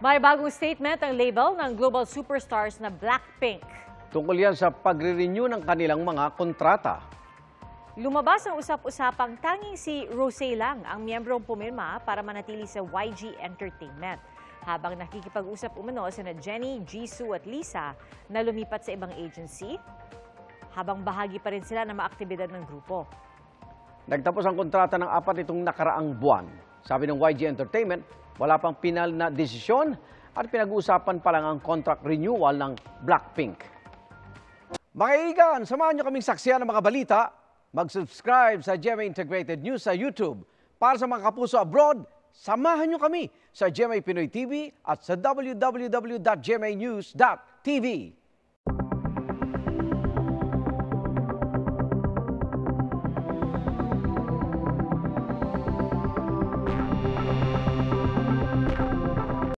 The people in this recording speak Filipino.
May bagong statement ang label ng global superstars na Blackpink. Tungkol yan sa pagre-renew ng kanilang mga kontrata. Lumabas ang usap-usapang tanging si Rosé lang ang miyembrong pumirma para manatili sa YG Entertainment. Habang nakikipag-usap umano sina Jennie, Jisoo at Lisa na lumipat sa ibang agency, habang bahagi pa rin sila ng mga aktibidad ng grupo. Nagtapos ang kontrata ng 4 nitong nakaraang buwan. Sabi ng YG Entertainment, wala pang pinal na desisyon at pinag-uusapan pa lang ang contract renewal ng Blackpink. Mga kaibigan, samahan nyo kaming saksiyan ng mga balita. Mag-subscribe sa GMA Integrated News sa YouTube. Para sa mga kapuso abroad, samahan nyo kami sa GMA Pinoy TV at sa www.gmanews.tv.